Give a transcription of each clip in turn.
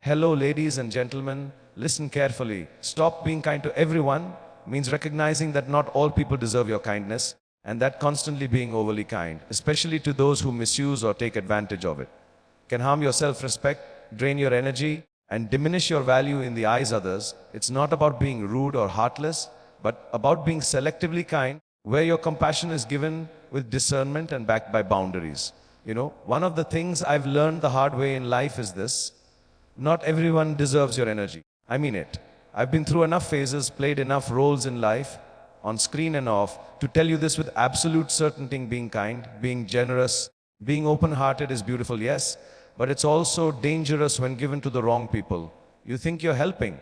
Hello, ladies and gentlemen. Listen carefully. Stop being kind to everyone means recognizing that not all people deserve your kindness, and that constantly being overly kind, especially to those who misuse or take advantage of it, can harm your self-respect, drain your energy, and diminish your value in the eyes of others. It's not about being rude or heartless, but about being selectively kind, where your compassion is given with discernment and backed by boundaries. One of the things I've learned the hard way in life is this: not everyone deserves your energy. I mean it. I've been through enough phases, played enough roles in life, on screen and off, to tell you this with absolute certainty. Being kind, being generous, being open-hearted is beautiful, yes, but it's also dangerous when given to the wrong people. You think you're helping.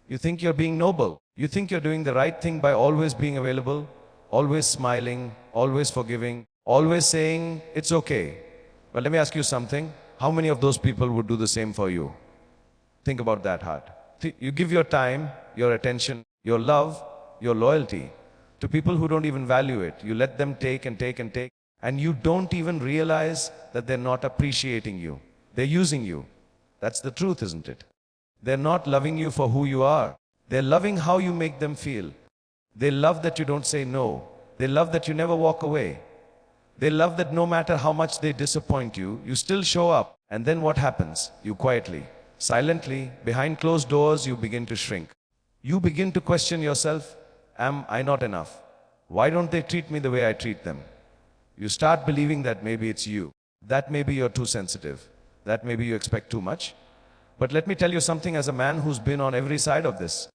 You think you're being noble. You think you're doing the right thing by always being available, always smiling, always forgiving, always saying, it's okay. But let me ask you something. How many of those people would do the same for you? Think about that hard. You give your time, your attention, your love, your loyalty to people who don't even value it. You let them take and take and take, and you don't even realize that they're not appreciating you. They're using you. That's the truth, isn't it? They're not loving you for who you are. They're loving how you make them feel. They love that you don't say no. They love that you never walk away. They love that no matter how much they disappoint you, you still show up. And then what happens? You quietly, silently, behind closed doors, you begin to shrink. You begin to question yourself. Am I not enough? Why don't they treat me the way I treat them? You start believing that maybe it's you. That maybe you're too sensitive. That maybe you expect too much. But let me tell you something as a man who's been on every side of this.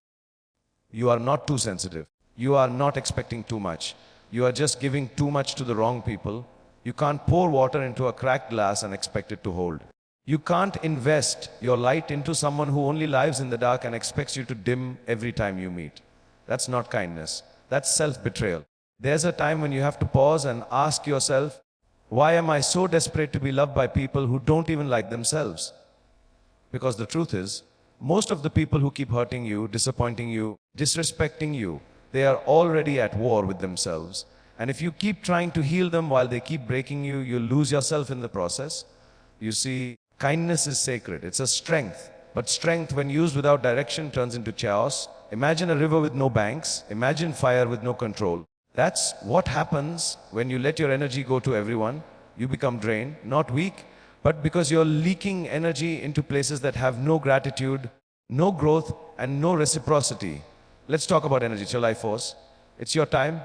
You are not too sensitive. You are not expecting too much. You are just giving too much to the wrong people. You can't pour water into a cracked glass and expect it to hold. You can't invest your light into someone who only lives in the dark and expects you to dim every time you meet. That's not kindness. That's self-betrayal. There's a time when you have to pause and ask yourself, why am I so desperate to be loved by people who don't even like themselves? Because the truth is, most of the people who keep hurting you, disappointing you, disrespecting you, they are already at war with themselves. And if you keep trying to heal them while they keep breaking you, you'll lose yourself in the process. You see, kindness is sacred. It's a strength. But strength, when used without direction, turns into chaos. Imagine a river with no banks. Imagine fire with no control. That's what happens when you let your energy go to everyone. You become drained, not weak, but because you're leaking energy into places that have no gratitude, no growth, and no reciprocity. Let's talk about energy. It's your life force. It's your time.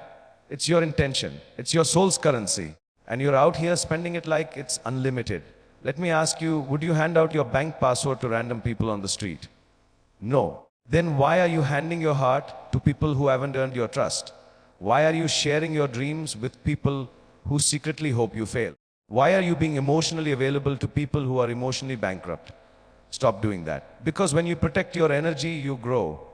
It's your intention. It's your soul's currency. And you're out here spending it like it's unlimited. Let me ask you, would you hand out your bank password to random people on the street? No. Then why are you handing your heart to people who haven't earned your trust? Why are you sharing your dreams with people who secretly hope you fail? Why are you being emotionally available to people who are emotionally bankrupt? Stop doing that. Because when you protect your energy, you grow.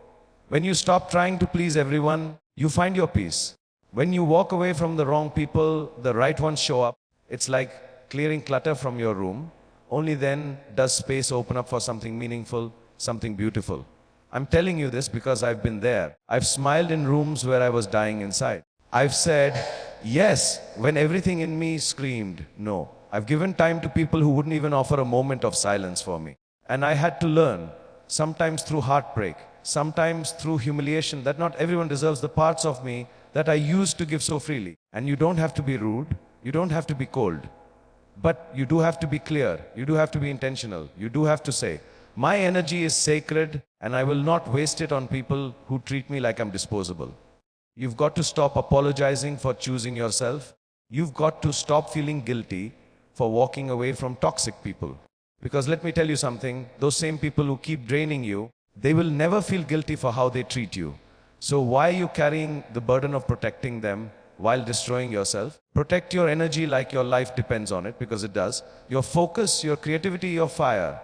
When you stop trying to please everyone, you find your peace. When you walk away from the wrong people, the right ones show up. It's like clearing clutter from your room. Only then does space open up for something meaningful, something beautiful. I'm telling you this because I've been there. I've smiled in rooms where I was dying inside. I've said yes when everything in me screamed no. I've given time to people who wouldn't even offer a moment of silence for me. And I had to learn, sometimes through heartbreak, sometimes through humiliation, that not everyone deserves the parts of me that I used to give so freely. And you don't have to be rude. You don't have to be cold. But you do have to be clear. You do have to be intentional. You do have to say, my energy is sacred and I will not waste it on people who treat me like I'm disposable. You've got to stop apologizing for choosing yourself. You've got to stop feeling guilty for walking away from toxic people. Because let me tell you something, those same people who keep draining you, they will never feel guilty for how they treat you. So why are you carrying the burden of protecting them while destroying yourself? Protect your energy like your life depends on it, because it does. Your focus, your creativity, your fire,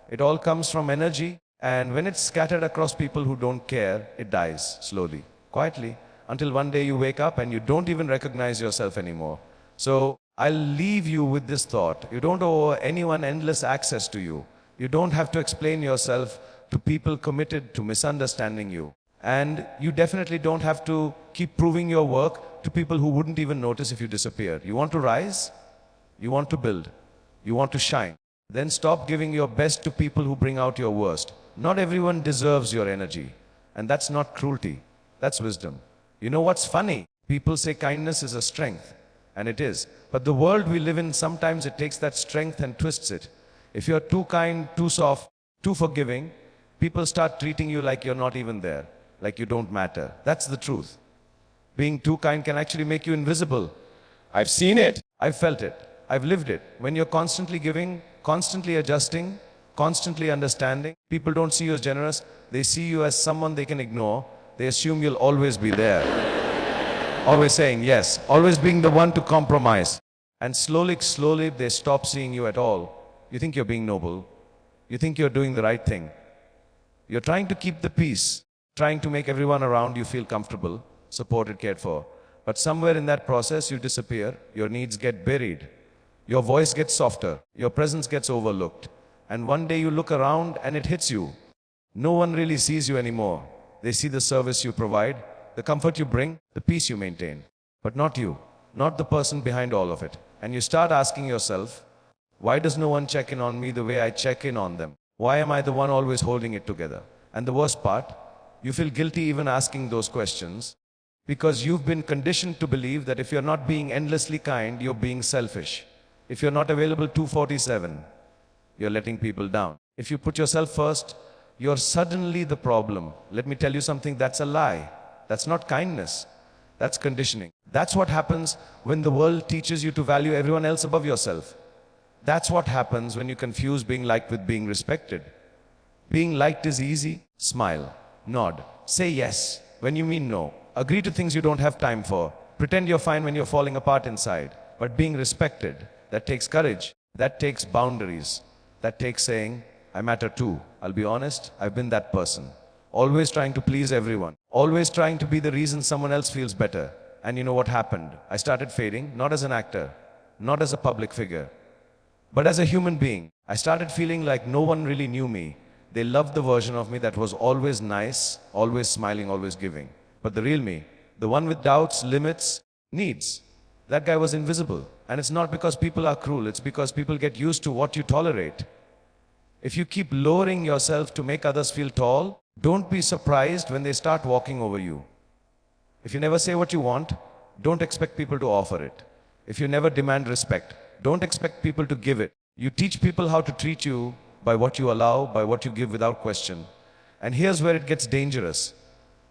it all comes from energy. And when it's scattered across people who don't care, it dies slowly, quietly, until one day you wake up and you don't even recognize yourself anymore. So I'll leave you with this thought. You don't owe anyone endless access to you. You don't have to explain yourself to people committed to misunderstanding you. And you definitely don't have to keep proving your work to people who wouldn't even notice if you disappear. You want to rise? You want to build? You want to shine? Then stop giving your best to people who bring out your worst. Not everyone deserves your energy. And that's not cruelty. That's wisdom. You know what's funny? People say kindness is a strength. And it is. But the world we live in, sometimes it takes that strength and twists it. If you're too kind, too soft, too forgiving, people start treating you like you're not even there. Like you don't matter. That's the truth. Being too kind can actually make you invisible. I've seen it. I've felt it. I've lived it. When you're constantly giving, constantly adjusting, constantly understanding, people don't see you as generous. They see you as someone they can ignore. They assume you'll always be there. Always saying yes. Always being the one to compromise. And slowly, they stop seeing you at all. You think you're being noble. You think you're doing the right thing. You're trying to keep the peace. Trying to make everyone around you feel comfortable, supported, cared for. But somewhere in that process, you disappear. Your needs get buried. Your voice gets softer. Your presence gets overlooked. And one day you look around and it hits you. No one really sees you anymore. They see the service you provide, the comfort you bring, the peace you maintain. But not you. Not the person behind all of it. And you start asking yourself, why does no one check in on me the way I check in on them? Why am I the one always holding it together? And the worst part, you feel guilty even asking those questions because you've been conditioned to believe that if you're not being endlessly kind, you're being selfish. If you're not available 247, you're letting people down. If you put yourself first, you're suddenly the problem. Let me tell you something, that's a lie. That's not kindness. That's conditioning. That's what happens when the world teaches you to value everyone else above yourself. That's what happens when you confuse being liked with being respected. Being liked is easy. Smile, nod, say yes when you mean no. Agree to things you don't have time for. Pretend you're fine when you're falling apart inside. But being respected, that takes courage. That takes boundaries. That takes saying, I matter too. I'll be honest, I've been that person. Always trying to please everyone. Always trying to be the reason someone else feels better. And you know what happened? I started fading, not as an actor, not as a public figure, but as a human being. I started feeling like no one really knew me. They loved the version of me that was always nice, always smiling, always giving. But the real me, the one with doubts, limits, needs, that guy was invisible. And it's not because people are cruel, it's because people get used to what you tolerate. If you keep lowering yourself to make others feel tall, don't be surprised when they start walking over you. If you never say what you want, don't expect people to offer it. If you never demand respect, don't expect people to give it. You teach people how to treat you by what you allow, by what you give without question. And here's where it gets dangerous.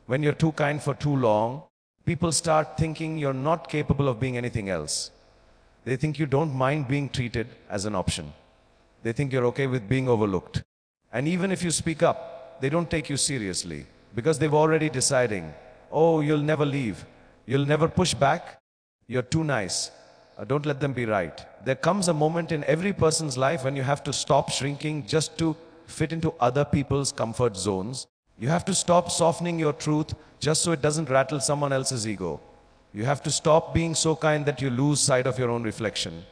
When you're too kind for too long, people start thinking you're not capable of being anything else. They think you don't mind being treated as an option. They think you're okay with being overlooked. And even if you speak up, they don't take you seriously because they've already deciding, oh, you'll never leave. You'll never push back. You're too nice. Don't let them be right. There comes a moment in every person's life when you have to stop shrinking just to fit into other people's comfort zones. You have to stop softening your truth just so it doesn't rattle someone else's ego. You have to stop being so kind that you lose sight of your own reflection.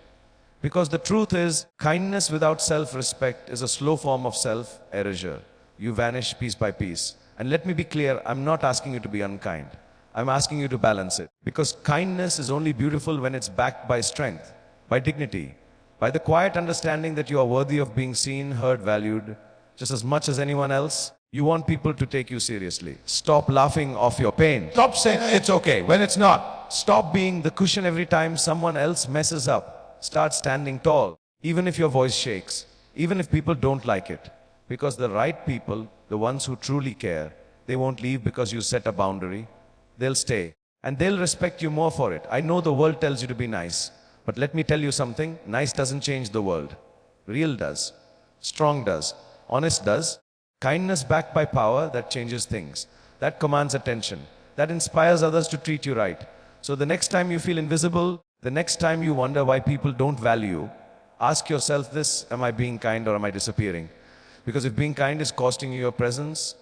Because the truth is, kindness without self-respect is a slow form of self-erasure. You vanish piece by piece. And let me be clear, I'm not asking you to be unkind. I'm asking you to balance it. Because kindness is only beautiful when it's backed by strength, by dignity, by the quiet understanding that you are worthy of being seen, heard, valued, just as much as anyone else. You want people to take you seriously. Stop laughing off your pain. Stop saying it's okay when it's not. Stop being the cushion every time someone else messes up. Start standing tall, even if your voice shakes, even if people don't like it. Because the right people, the ones who truly care, they won't leave because you set a boundary. They'll stay. And they'll respect you more for it. I know the world tells you to be nice. But let me tell you something. Nice doesn't change the world. Real does. Strong does. Honest does. Kindness backed by power, that changes things. That commands attention. That inspires others to treat you right. So the next time you feel invisible, the next time you wonder why people don't value you, ask yourself this, am I being kind or am I disappearing? Because if being kind is costing you your presence,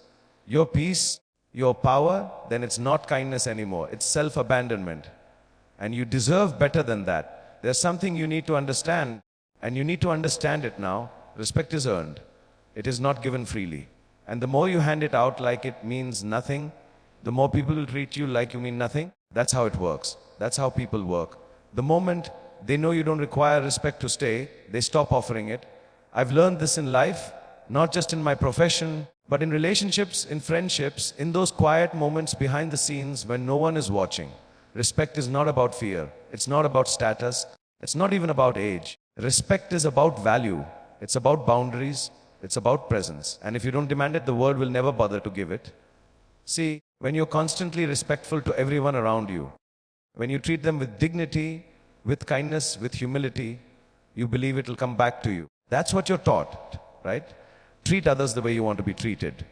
your peace, your power, then it's not kindness anymore. It's self-abandonment. And you deserve better than that. There's something you need to understand, and you need to understand it now. Respect is earned. It is not given freely. And the more you hand it out like it means nothing, the more people will treat you like you mean nothing. That's how it works. That's how people work. The moment they know you don't require respect to stay, they stop offering it. I've learned this in life, not just in my profession, but in relationships, in friendships, in those quiet moments behind the scenes when no one is watching. Respect is not about fear. It's not about status. It's not even about age. Respect is about value. It's about boundaries. It's about presence. And if you don't demand it, the world will never bother to give it. See, when you're constantly respectful to everyone around you, when you treat them with dignity, with kindness, with humility, you believe it will come back to you. That's what you're taught, right? Treat others the way you want to be treated.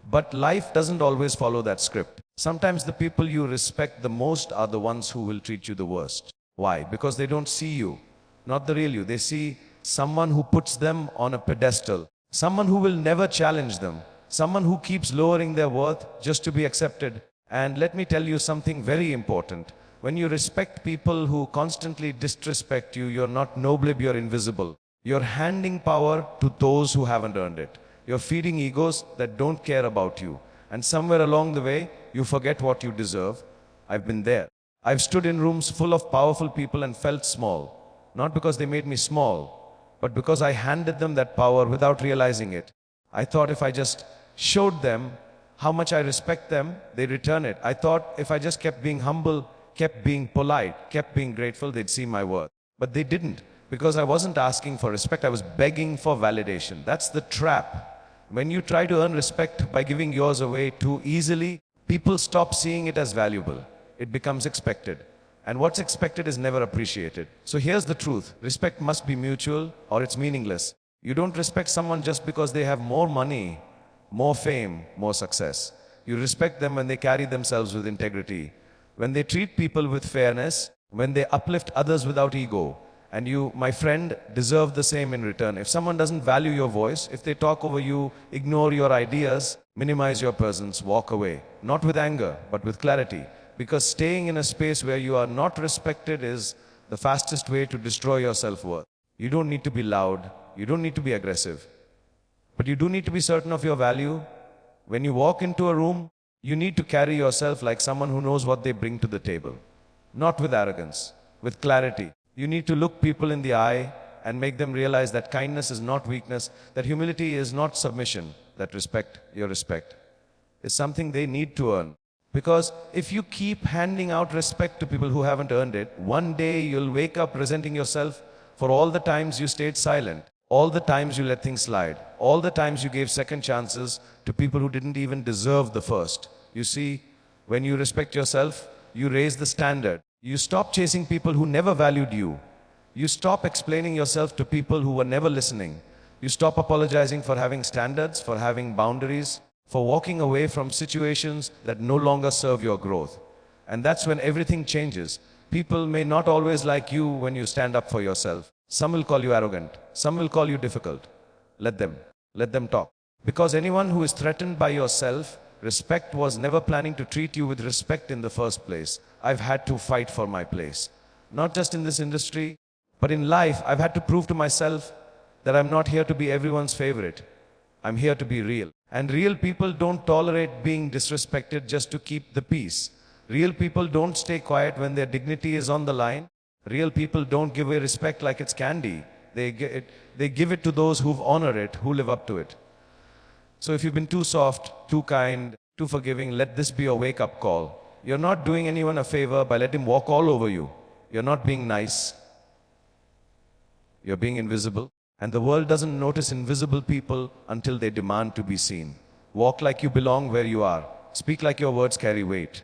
But life doesn't always follow that script. Sometimes the people you respect the most are the ones who will treat you the worst. Why? Because they don't see you, not the real you. They see someone who puts them on a pedestal, someone who will never challenge them, someone who keeps lowering their worth just to be accepted. And let me tell you something very important. When you respect people who constantly disrespect you, you're not noble, you're invisible. You're handing power to those who haven't earned it. You're feeding egos that don't care about you. And somewhere along the way, you forget what you deserve. I've been there. I've stood in rooms full of powerful people and felt small. Not because they made me small, but because I handed them that power without realizing it. I thought if I just showed them how much I respect them, they'd return it. I thought if I just kept being humble, kept being polite, kept being grateful, they'd see my worth. But they didn't, because I wasn't asking for respect, I was begging for validation. That's the trap. When you try to earn respect by giving yours away too easily, people stop seeing it as valuable. It becomes expected. And what's expected is never appreciated. So here's the truth. Respect must be mutual or it's meaningless. You don't respect someone just because they have more money, more fame, more success. You respect them when they carry themselves with integrity, when they treat people with fairness, when they uplift others without ego. And you, my friend, deserve the same in return. If someone doesn't value your voice, if they talk over you, ignore your ideas, minimize your presence, walk away. Not with anger, but with clarity. Because staying in a space where you are not respected is the fastest way to destroy your self-worth. You don't need to be loud. You don't need to be aggressive. But you do need to be certain of your value. When you walk into a room, you need to carry yourself like someone who knows what they bring to the table. Not with arrogance, with clarity. You need to look people in the eye and make them realize that kindness is not weakness, that humility is not submission, that respect, your respect, is something they need to earn. Because if you keep handing out respect to people who haven't earned it, one day you'll wake up resenting yourself for all the times you stayed silent, all the times you let things slide, all the times you gave second chances to people who didn't even deserve the first. You see, when you respect yourself, you raise the standard. You stop chasing people who never valued you. You stop explaining yourself to people who were never listening. You stop apologizing for having standards, for having boundaries, for walking away from situations that no longer serve your growth. And that's when everything changes. People may not always like you when you stand up for yourself. Some will call you arrogant. Some will call you difficult. Let them. Let them talk. Because anyone who is threatened by yourself, respect was never planning to treat you with respect in the first place. I've had to fight for my place. Not just in this industry, but in life, I've had to prove to myself that I'm not here to be everyone's favorite. I'm here to be real. And real people don't tolerate being disrespected just to keep the peace. Real people don't stay quiet when their dignity is on the line. Real people don't give away respect like it's candy. They give it to those who've honored it, who live up to it. So if you've been too soft, too kind, too forgiving, let this be a wake-up call. You're not doing anyone a favor by letting him walk all over you. You're not being nice. You're being invisible. And the world doesn't notice invisible people until they demand to be seen. Walk like you belong where you are. Speak like your words carry weight.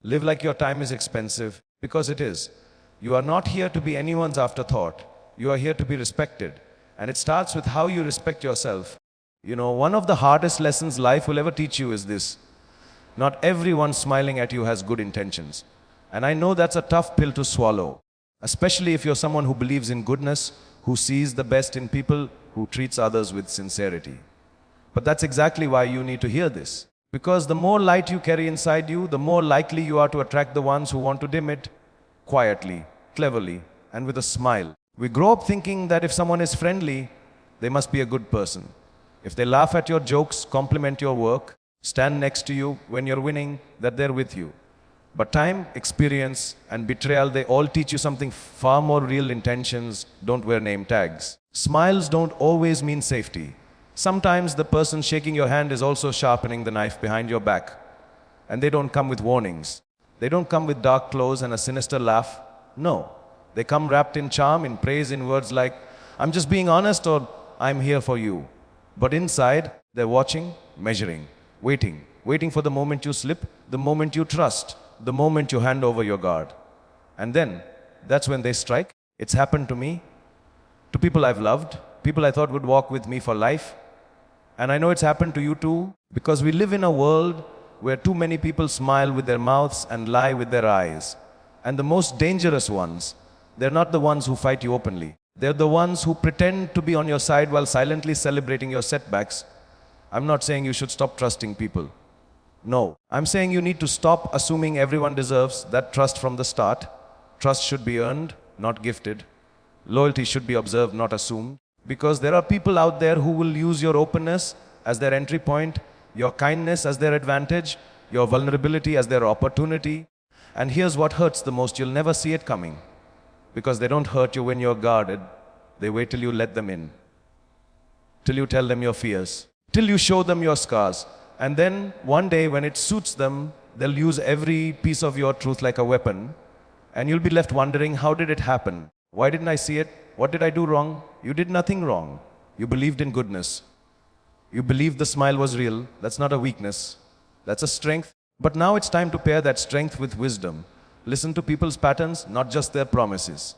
Live like your time is expensive, because it is. You are not here to be anyone's afterthought. You are here to be respected. And it starts with how you respect yourself. You know, one of the hardest lessons life will ever teach you is this. Not everyone smiling at you has good intentions. And I know that's a tough pill to swallow, especially if you're someone who believes in goodness, who sees the best in people, who treats others with sincerity. But that's exactly why you need to hear this. Because the more light you carry inside you, the more likely you are to attract the ones who want to dim it quietly, cleverly, and with a smile. We grow up thinking that if someone is friendly, they must be a good person. If they laugh at your jokes, compliment your work, stand next to you when you're winning, that they're with you. But time, experience, and betrayal, they all teach you something far more real. Intentions don't wear name tags. Smiles don't always mean safety. Sometimes the person shaking your hand is also sharpening the knife behind your back. And they don't come with warnings. They don't come with dark clothes and a sinister laugh. No. They come wrapped in charm, in praise, in words like, "I'm just being honest," or "I'm here for you." But inside, they're watching, measuring, waiting for the moment you slip, the moment you trust, the moment you hand over your guard. And then, that's when they strike. It's happened to me, to people I've loved, people I thought would walk with me for life. And I know it's happened to you too, because we live in a world where too many people smile with their mouths and lie with their eyes. And the most dangerous ones, they're not the ones who fight you openly. They're the ones who pretend to be on your side while silently celebrating your setbacks. I'm not saying you should stop trusting people. No, I'm saying you need to stop assuming everyone deserves that trust from the start. Trust should be earned, not gifted. Loyalty should be observed, not assumed. Because there are people out there who will use your openness as their entry point, your kindness as their advantage, your vulnerability as their opportunity. And here's what hurts the most: you'll never see it coming. Because they don't hurt you when you're guarded. They wait till you let them in. Till you tell them your fears. Till you show them your scars. And then one day when it suits them, they'll use every piece of your truth like a weapon. And you'll be left wondering, how did it happen? Why didn't I see it? What did I do wrong? You did nothing wrong. You believed in goodness. You believed the smile was real. That's not a weakness. That's a strength. But now it's time to pair that strength with wisdom. Listen to people's patterns, not just their promises.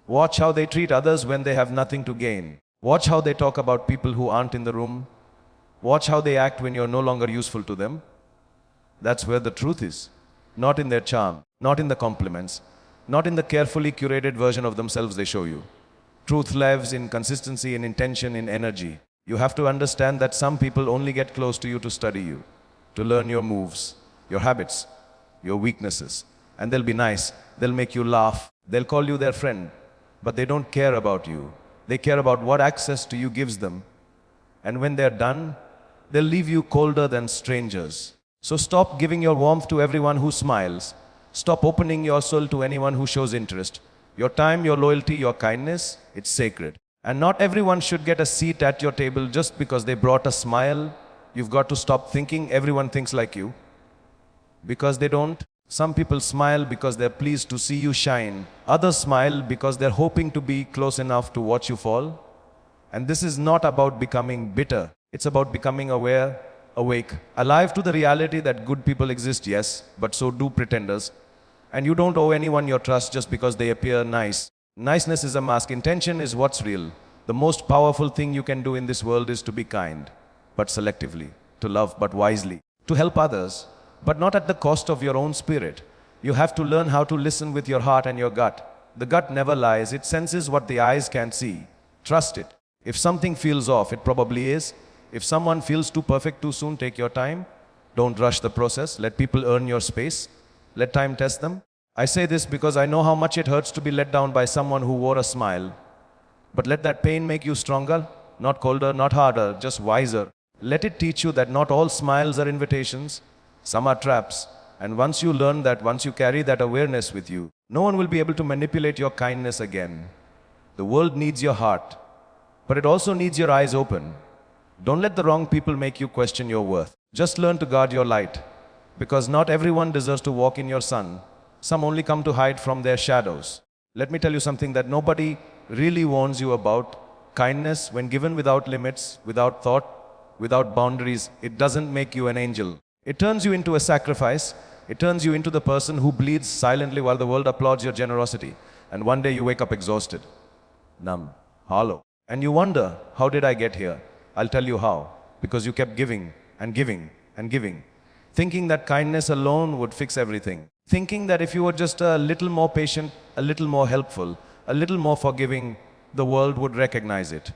Watch how they treat others when they have nothing to gain. Watch how they talk about people who aren't in the room. Watch how they act when you're no longer useful to them. That's where the truth is. Not in their charm, not in the compliments, not in the carefully curated version of themselves they show you. Truth lives in consistency, in intention, in energy. You have to understand that some people only get close to you to study you, to learn your moves, your habits, your weaknesses. And they'll be nice. They'll make you laugh. They'll call you their friend. But they don't care about you. They care about what access to you gives them. And when they're done, they'll leave you colder than strangers. So stop giving your warmth to everyone who smiles. Stop opening your soul to anyone who shows interest. Your time, your loyalty, your kindness, it's sacred. And not everyone should get a seat at your table just because they brought a smile. You've got to stop thinking everyone thinks like you. Because they don't. Some people smile because they're pleased to see you shine. Others smile because they're hoping to be close enough to watch you fall. And this is not about becoming bitter. It's about becoming aware, awake, alive to the reality that good people exist, yes, but so do pretenders. And you don't owe anyone your trust just because they appear nice. Niceness is a mask. Intention is what's real. The most powerful thing you can do in this world is to be kind, but selectively, to love, but wisely, to help others, but not at the cost of your own spirit. You have to learn how to listen with your heart and your gut. The gut never lies. It senses what the eyes can't see. Trust it. If something feels off, it probably is. If someone feels too perfect too soon, take your time. Don't rush the process. Let people earn your space. Let time test them. I say this because I know how much it hurts to be let down by someone who wore a smile. But let that pain make you stronger, not colder, not harder, just wiser. Let it teach you that not all smiles are invitations. Some are traps. And once you learn that, once you carry that awareness with you, no one will be able to manipulate your kindness again. The world needs your heart, but it also needs your eyes open. Don't let the wrong people make you question your worth. Just learn to guard your light, because not everyone deserves to walk in your sun. Some only come to hide from their shadows. Let me tell you something that nobody really warns you about. Kindness, when given without limits, without thought, without boundaries, it doesn't make you an angel. It turns you into a sacrifice. It turns you into the person who bleeds silently while the world applauds your generosity. And one day you wake up exhausted, numb, hollow. And you wonder, how did I get here? I'll tell you how. Because you kept giving and giving and giving. Thinking that kindness alone would fix everything. Thinking that if you were just a little more patient, a little more helpful, a little more forgiving, the world would recognize it.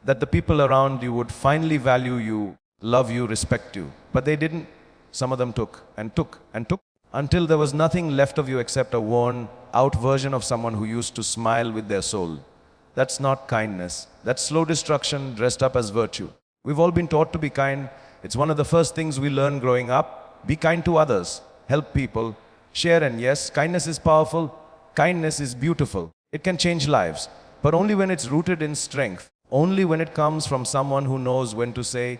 That the people around you would finally value you, love you, respect you. But they didn't. Some of them took and took and took until there was nothing left of you except a worn out version of someone who used to smile with their soul. That's not kindness. That's slow destruction dressed up as virtue. We've all been taught to be kind. It's one of the first things we learn growing up. Be kind to others. Help people. Share, and yes, kindness is powerful. Kindness is beautiful. It can change lives. but only when it's rooted in strength. Only when it comes from someone who knows when to say,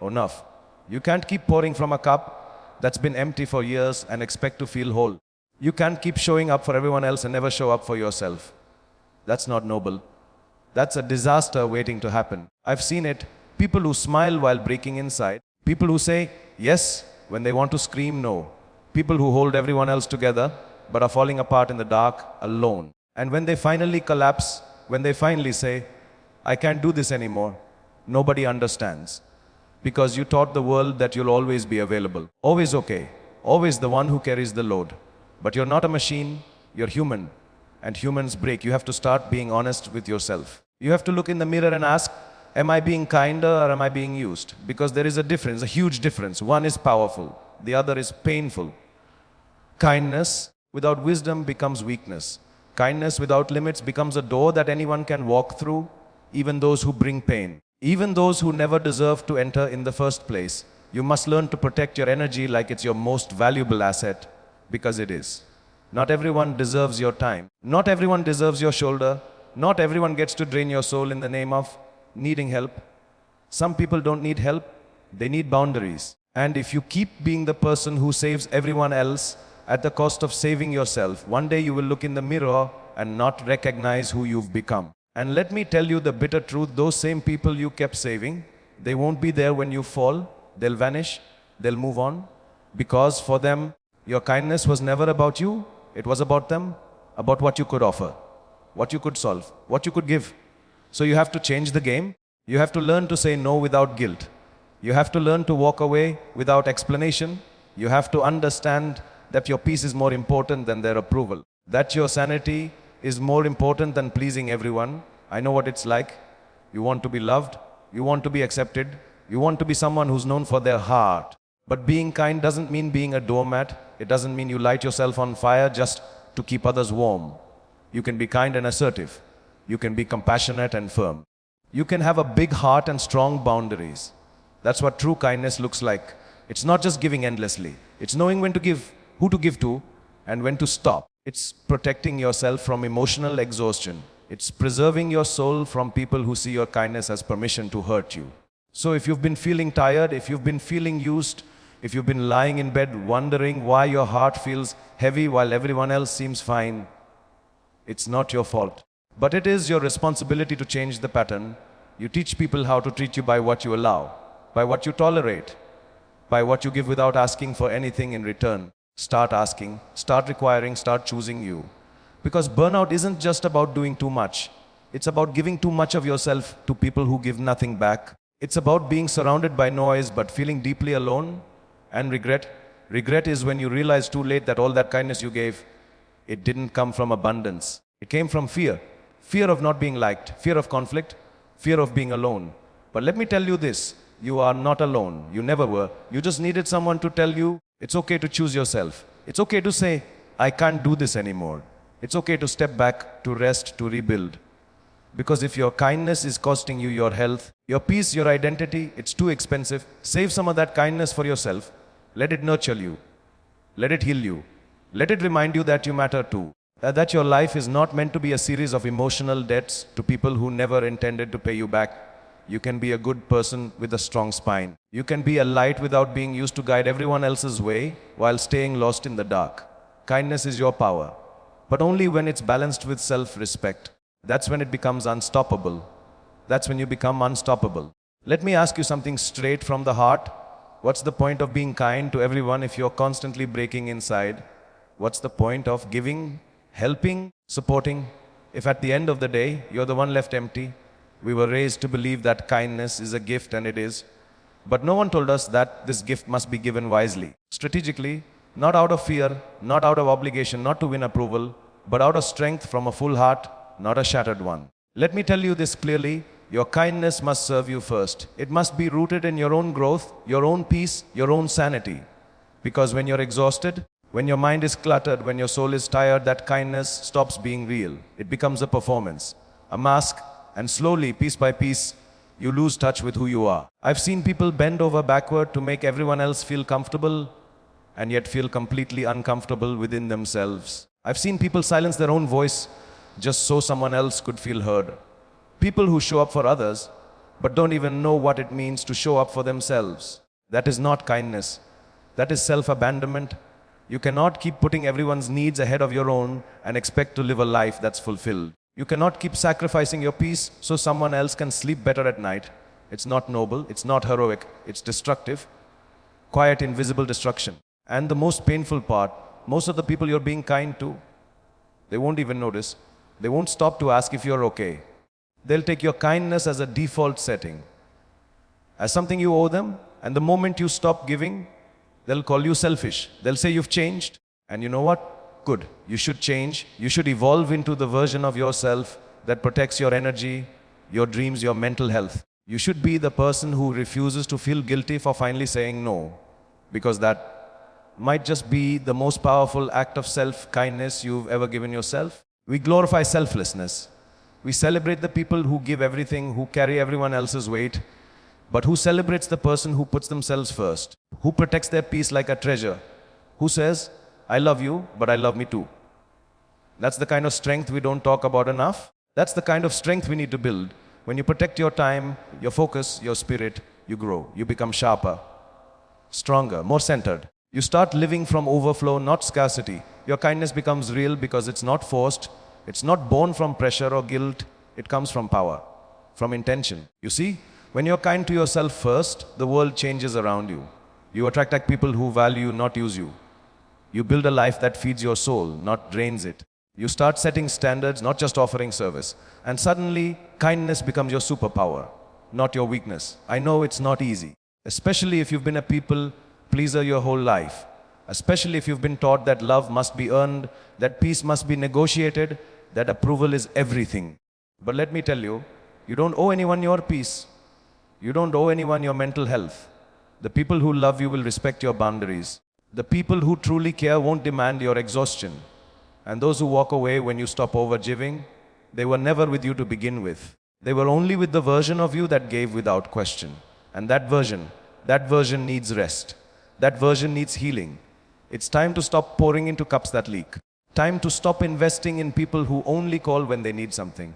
enough. You can't keep pouring from a cup that's been empty for years and expect to feel whole. You can't keep showing up for everyone else and never show up for yourself. That's not noble. That's a disaster waiting to happen. I've seen it. People who smile while breaking inside. People who say yes when they want to scream no. People who hold everyone else together but are falling apart in the dark alone. And when they finally collapse, when they finally say, I can't do this anymore, nobody understands. Because you taught the world that you'll always be available. Always okay. Always the one who carries the load. But you're not a machine, you're human. And humans break. You have to start being honest with yourself. You have to look in the mirror and ask, am I being kinder or am I being used? Because there is a difference, a huge difference. One is powerful, the other is painful. Kindness without wisdom becomes weakness. Kindness without limits becomes a door that anyone can walk through, even those who bring pain. Even those who never deserve to enter in the first place. You must learn to protect your energy like it's your most valuable asset, because it is. Not everyone deserves your time. Not everyone deserves your shoulder. Not everyone gets to drain your soul in the name of needing help. Some people don't need help, they need boundaries. And if you keep being the person who saves everyone else at the cost of saving yourself, one day you will look in the mirror and not recognize who you've become. And let me tell you the bitter truth, those same people you kept saving, they won't be there when you fall. They'll vanish, they'll move on. Because for them, your kindness was never about you, it was about them, about what you could offer, what you could solve, what you could give. So you have to change the game. You have to learn to say no without guilt. You have to learn to walk away without explanation. You have to understand that your peace is more important than their approval. That your sanity is more important than pleasing everyone. I know what it's like. You want to be loved. You want to be accepted. You want to be someone who's known for their heart. But being kind doesn't mean being a doormat. It doesn't mean you light yourself on fire just to keep others warm. You can be kind and assertive. You can be compassionate and firm. You can have a big heart and strong boundaries. That's what true kindness looks like. It's not just giving endlessly. It's knowing when to give, who to give to, and when to stop. It's protecting yourself from emotional exhaustion. It's preserving your soul from people who see your kindness as permission to hurt you. So if you've been feeling tired, if you've been feeling used, if you've been lying in bed wondering why your heart feels heavy while everyone else seems fine, it's not your fault. But it is your responsibility to change the pattern. You teach people how to treat you by what you allow, by what you tolerate, by what you give without asking for anything in return. Start asking, start requiring, start choosing you. Because burnout isn't just about doing too much. It's about giving too much of yourself to people who give nothing back. It's about being surrounded by noise but feeling deeply alone. And regret. Regret is when you realize too late that all that kindness you gave, it didn't come from abundance. It came from fear. Fear of not being liked, fear of conflict, fear of being alone. But let me tell you this, you are not alone. You never were. You just needed someone to tell you, it's okay to choose yourself. It's okay to say, I can't do this anymore. It's okay to step back, to rest, to rebuild. Because if your kindness is costing you your health, your peace, your identity, it's too expensive. Save some of that kindness for yourself. Let it nurture you. Let it heal you. Let it remind you that you matter too. That your life is not meant to be a series of emotional debts to people who never intended to pay you back. You can be a good person with a strong spine. You can be a light without being used to guide everyone else's way while staying lost in the dark. Kindness is your power, but only when it's balanced with self-respect. That's when it becomes unstoppable. That's when you become unstoppable. Let me ask you something straight from the heart. What's the point of being kind to everyone if you're constantly breaking inside? What's the point of giving, helping, supporting, if at the end of the day, you're the one left empty? We were raised to believe that kindness is a gift, and it is. But no one told us that this gift must be given wisely, strategically, not out of fear, not out of obligation, not to win approval, but out of strength from a full heart, not a shattered one. Let me tell you this clearly. Your kindness must serve you first. It must be rooted in your own growth, your own peace, your own sanity. Because when you're exhausted, when your mind is cluttered, when your soul is tired, that kindness stops being real. It becomes a performance, a mask, and slowly, piece by piece, you lose touch with who you are. I've seen people bend over backward to make everyone else feel comfortable and yet feel completely uncomfortable within themselves. I've seen people silence their own voice just so someone else could feel heard. People who show up for others, but don't even know what it means to show up for themselves. That is not kindness. That is self-abandonment. You cannot keep putting everyone's needs ahead of your own and expect to live a life that's fulfilled. You cannot keep sacrificing your peace so someone else can sleep better at night. It's not noble, it's not heroic, it's destructive. Quiet, invisible destruction. And the most painful part, most of the people you're being kind to, they won't even notice. They won't stop to ask if you're okay. They'll take your kindness as a default setting, as something you owe them, and the moment you stop giving, they'll call you selfish. They'll say you've changed, and you know what? Good. You should change. You should evolve into the version of yourself that protects your energy, your dreams, your mental health. You should be the person who refuses to feel guilty for finally saying no, because that might just be the most powerful act of self-kindness you've ever given yourself. We glorify selflessness. We celebrate the people who give everything, who carry everyone else's weight, but who celebrates the person who puts themselves first, who protects their peace like a treasure, who says, I love you, but I love me too. That's the kind of strength we don't talk about enough. That's the kind of strength we need to build. When you protect your time, your focus, your spirit, you grow. You become sharper, stronger, more centered. You start living from overflow, not scarcity. Your kindness becomes real because it's not forced. It's not born from pressure or guilt. It comes from power, from intention. You see, when you're kind to yourself first, the world changes around you. You attract like people who value, not use you. You build a life that feeds your soul, not drains it. You start setting standards, not just offering service. And suddenly, kindness becomes your superpower, not your weakness. I know it's not easy, especially if you've been a people pleaser your whole life. Especially if you've been taught that love must be earned, that peace must be negotiated, that approval is everything. But let me tell you, you don't owe anyone your peace. You don't owe anyone your mental health. The people who love you will respect your boundaries. The people who truly care won't demand your exhaustion. And those who walk away when you stop overgiving, they were never with you to begin with. They were only with the version of you that gave without question. And that version needs rest. That version needs healing. It's time to stop pouring into cups that leak. Time to stop investing in people who only call when they need something.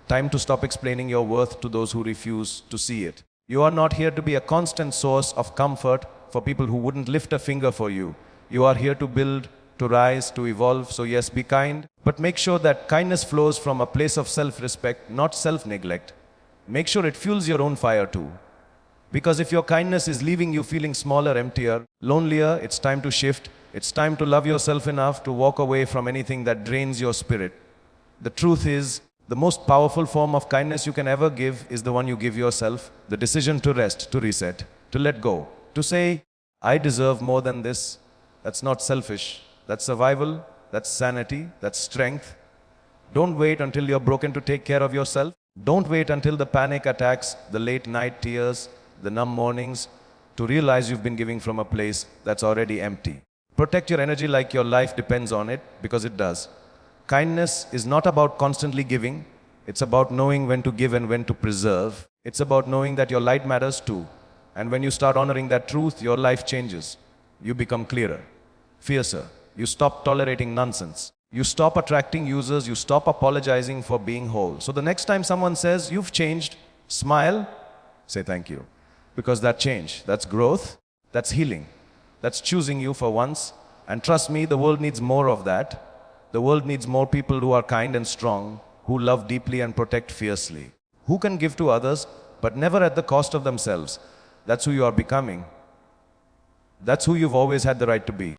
Time to stop explaining your worth to those who refuse to see it. You are not here to be a constant source of comfort for people who wouldn't lift a finger for you. You are here to build, to rise, to evolve. So yes, be kind, but make sure that kindness flows from a place of self-respect, not self-neglect. Make sure it fuels your own fire too. Because if your kindness is leaving you feeling smaller, emptier, lonelier, it's time to shift. It's time to love yourself enough to walk away from anything that drains your spirit. The truth is, the most powerful form of kindness you can ever give is the one you give yourself. The decision to rest, to reset, to let go, to say, I deserve more than this. That's not selfish. That's survival. That's sanity. That's strength. Don't wait until you're broken to take care of yourself. Don't wait until the panic attacks, the late night tears, the numb mornings, to realize you've been giving from a place that's already empty. Protect your energy like your life depends on it, because it does. Kindness is not about constantly giving. It's about knowing when to give and when to preserve. It's about knowing that your light matters too. And when you start honoring that truth, your life changes. You become clearer, fiercer. You stop tolerating nonsense. You stop attracting users. You stop apologizing for being whole. So the next time someone says, you've changed, smile, say thank you. Because that change, that's growth, that's healing, that's choosing you for once. And trust me, the world needs more of that. The world needs more people who are kind and strong, who love deeply and protect fiercely, who can give to others, but never at the cost of themselves. That's who you are becoming. That's who you've always had the right to be.